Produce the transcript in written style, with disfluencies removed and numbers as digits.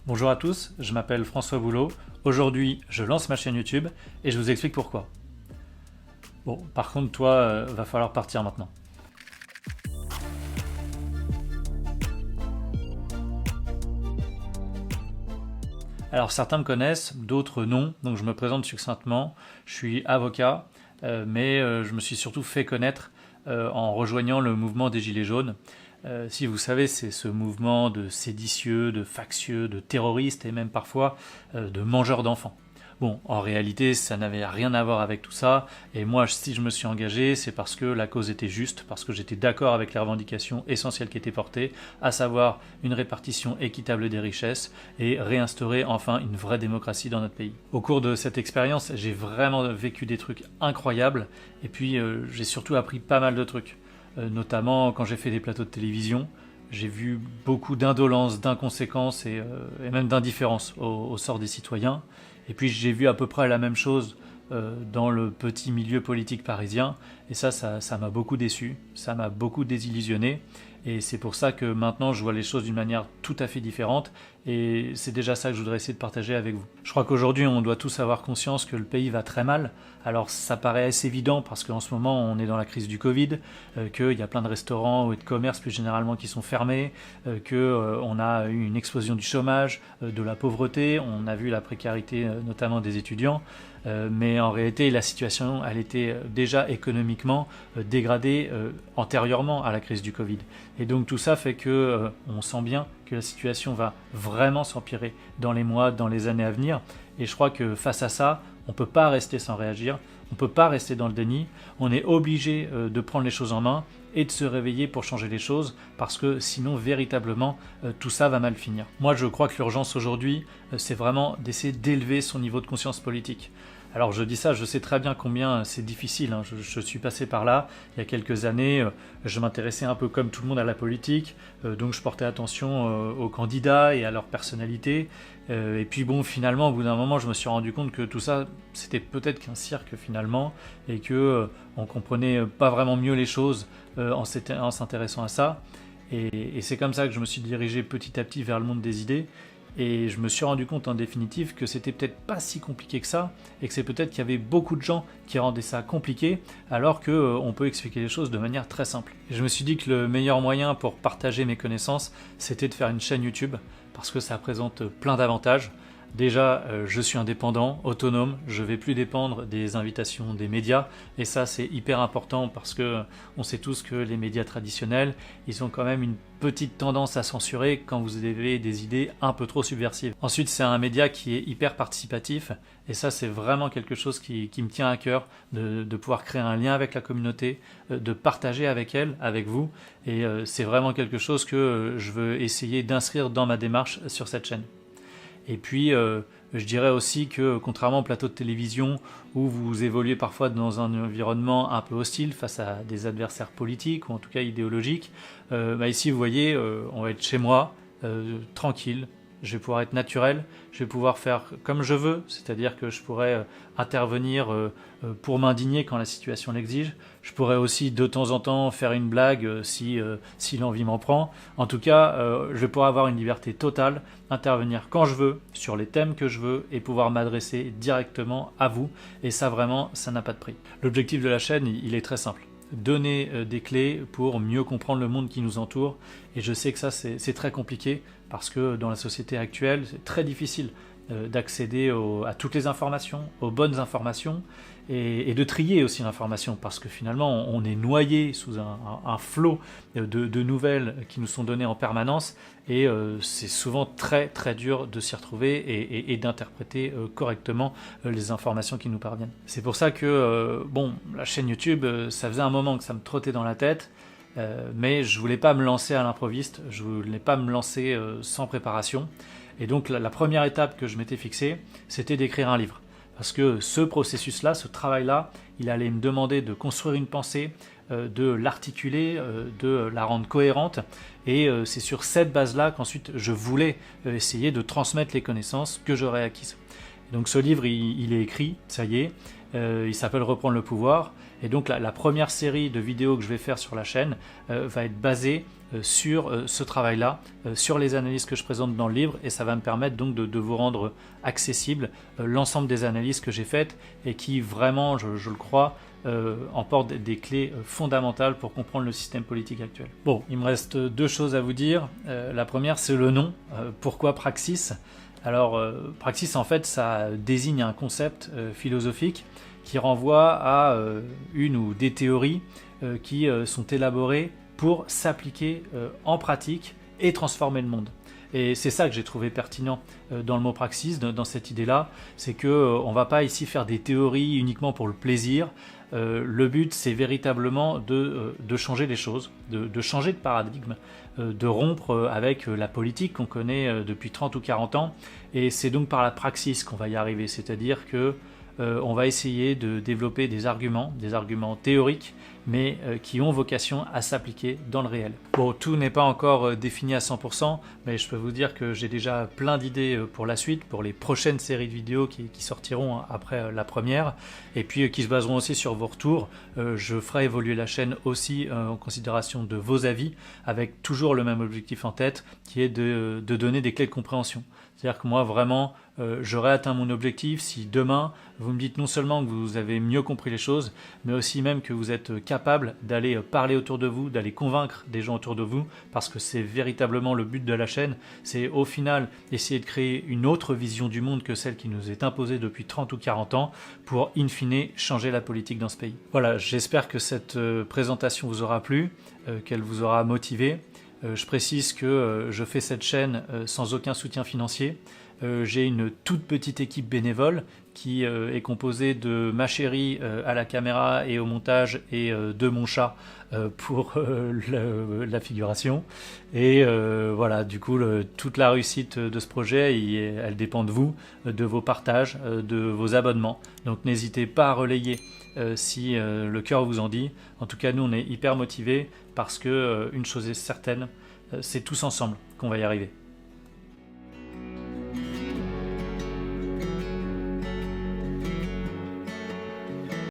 Bonjour à tous, je m'appelle François Boulot. Aujourd'hui, je lance ma chaîne YouTube et je vous explique pourquoi. Bon, par contre, toi, va falloir partir maintenant. Alors certains me connaissent, d'autres non, donc je me présente succinctement. Je suis avocat, mais je me suis surtout fait connaître en rejoignant le mouvement des Gilets jaunes. Si vous savez, c'est ce mouvement de séditieux, de factieux, de terroristes et même parfois de mangeurs d'enfants. Bon, en réalité, ça n'avait rien à voir avec tout ça, et moi, si je me suis engagé, c'est parce que la cause était juste, parce que j'étais d'accord avec les revendications essentielles qui étaient portées, à savoir une répartition équitable des richesses et réinstaurer enfin une vraie démocratie dans notre pays. Au cours de cette expérience, j'ai vraiment vécu des trucs incroyables, et puis j'ai surtout appris pas mal de trucs. Notamment quand j'ai fait des plateaux de télévision, j'ai vu beaucoup d'indolence, d'inconséquence et même d'indifférence au sort des citoyens. Et puis j'ai vu à peu près la même chose dans le petit milieu politique parisien. Et ça m'a beaucoup déçu, ça m'a beaucoup désillusionné. Et c'est pour ça que maintenant je vois les choses d'une manière tout à fait différente. Et c'est déjà ça que je voudrais essayer de partager avec vous. Je crois qu'aujourd'hui on doit tous avoir conscience que le pays va très mal. Alors ça paraît assez évident parce qu'en ce moment on est dans la crise du Covid, qu'il y a plein de restaurants et de commerces plus généralement qui sont fermés, qu'on a eu une explosion du chômage, de la pauvreté, on a vu la précarité notamment des étudiants. Mais en réalité, la situation, elle était déjà économiquement dégradée antérieurement à la crise du Covid. Et donc tout ça fait que on sent bien que la situation va vraiment s'empirer dans les mois, dans les années à venir. Et je crois que face à ça, on ne peut pas rester sans réagir, on ne peut pas rester dans le déni, on est obligé de prendre les choses en main et de se réveiller pour changer les choses, parce que sinon, véritablement, tout ça va mal finir. Moi, je crois que l'urgence aujourd'hui, c'est vraiment d'essayer d'élever son niveau de conscience politique. Alors je dis ça, je sais très bien combien c'est difficile, hein. Je suis passé par là il y a quelques années, je m'intéressais un peu comme tout le monde à la politique, donc je portais attention aux candidats et à leur personnalité, et puis bon, finalement au bout d'un moment je me suis rendu compte que tout ça c'était peut-être qu'un cirque finalement, et que on comprenait pas vraiment mieux les choses en s'intéressant à ça, et c'est comme ça que je me suis dirigé petit à petit vers le monde des idées. Et je me suis rendu compte en définitive que c'était peut-être pas si compliqué que ça, et que c'est peut-être qu'il y avait beaucoup de gens qui rendaient ça compliqué, alors qu'on peut expliquer les choses de manière très simple. Et je me suis dit que le meilleur moyen pour partager mes connaissances, c'était de faire une chaîne YouTube, parce que ça présente plein d'avantages. Déjà, je suis indépendant, autonome, je ne vais plus dépendre des invitations des médias, et ça c'est hyper important parce que on sait tous que les médias traditionnels, ils ont quand même une petite tendance à censurer quand vous avez des idées un peu trop subversives. Ensuite, c'est un média qui est hyper participatif, et ça c'est vraiment quelque chose qui me tient à cœur, de pouvoir créer un lien avec la communauté, de partager avec elle, avec vous, et c'est vraiment quelque chose que je veux essayer d'inscrire dans ma démarche sur cette chaîne. Et puis, je dirais aussi que, contrairement au plateau de télévision, où vous évoluez parfois dans un environnement un peu hostile face à des adversaires politiques, ou en tout cas idéologiques, ici, vous voyez, on va être chez moi, tranquille, je vais pouvoir être naturel, je vais pouvoir faire comme je veux, c'est-à-dire que je pourrais intervenir pour m'indigner quand la situation l'exige. Je pourrais aussi de temps en temps faire une blague si l'envie m'en prend. En tout cas, je vais pouvoir avoir une liberté totale, intervenir quand je veux, sur les thèmes que je veux, et pouvoir m'adresser directement à vous. Et ça vraiment, ça n'a pas de prix. L'objectif de la chaîne, il est très simple. Donner des clés pour mieux comprendre le monde qui nous entoure, et je sais que ça c'est très compliqué parce que dans la société actuelle c'est très difficile d'accéder à toutes les informations, aux bonnes informations, et de trier aussi l'information, parce que finalement on est noyé sous un flot de nouvelles qui nous sont données en permanence, et c'est souvent très très dur de s'y retrouver et d'interpréter correctement les informations qui nous parviennent. C'est pour ça que la chaîne YouTube, ça faisait un moment que ça me trottait dans la tête, mais je voulais pas me lancer à l'improviste, je voulais pas me lancer sans préparation. Et donc la première étape que je m'étais fixée, c'était d'écrire un livre. Parce que ce processus-là, ce travail-là, il allait me demander de construire une pensée, de l'articuler, de la rendre cohérente. Et c'est sur cette base-là qu'ensuite je voulais essayer de transmettre les connaissances que j'aurais acquises. Et donc ce livre, il est écrit, ça y est, il s'appelle Reprendre le pouvoir. Et donc la première série de vidéos que je vais faire sur la chaîne va être basée sur ce travail-là, sur les analyses que je présente dans le livre, et ça va me permettre donc de vous rendre accessible l'ensemble des analyses que j'ai faites et qui vraiment, je le crois, emportent des clés fondamentales pour comprendre le système politique actuel. Bon, il me reste deux choses à vous dire. La première, c'est le nom. Pourquoi Praxis? Alors, Praxis, en fait, ça désigne un concept philosophique qui renvoie à une ou des théories qui sont élaborées pour s'appliquer en pratique et transformer le monde. Et c'est ça que j'ai trouvé pertinent dans le mot praxis, dans cette idée-là, c'est qu'on ne va pas ici faire des théories uniquement pour le plaisir. Le but, c'est véritablement de changer les choses, de changer de paradigme, de rompre avec la politique qu'on connaît depuis 30 ou 40 ans. Et c'est donc par la praxis qu'on va y arriver, c'est-à-dire que on va essayer de développer des arguments théoriques, mais qui ont vocation à s'appliquer dans le réel. Bon, tout n'est pas encore défini à 100%, mais je peux vous dire que j'ai déjà plein d'idées pour la suite, pour les prochaines séries de vidéos qui sortiront après la première, et puis qui se baseront aussi sur vos retours. Je ferai évoluer la chaîne aussi en considération de vos avis, avec toujours le même objectif en tête, qui est de donner des clés de compréhension. C'est-à-dire que moi, vraiment, j'aurais atteint mon objectif si demain, vous me dites non seulement que vous avez mieux compris les choses, mais aussi même que vous êtes capable d'aller parler autour de vous, d'aller convaincre des gens autour de vous, parce que c'est véritablement le but de la chaîne, c'est au final essayer de créer une autre vision du monde que celle qui nous est imposée depuis 30 ou 40 ans, pour in fine changer la politique dans ce pays. Voilà, j'espère que cette présentation vous aura plu, qu'elle vous aura motivé. Je précise que je fais cette chaîne sans aucun soutien financier. J'ai une toute petite équipe bénévole qui est composée de ma chérie à la caméra et au montage et de mon chat pour la figuration. Et voilà, du coup, toute la réussite de ce projet, elle dépend de vous, de vos partages, de vos abonnements. Donc n'hésitez pas à relayer si le cœur vous en dit. En tout cas, nous, on est hyper motivés parce que une chose est certaine, c'est tous ensemble qu'on va y arriver.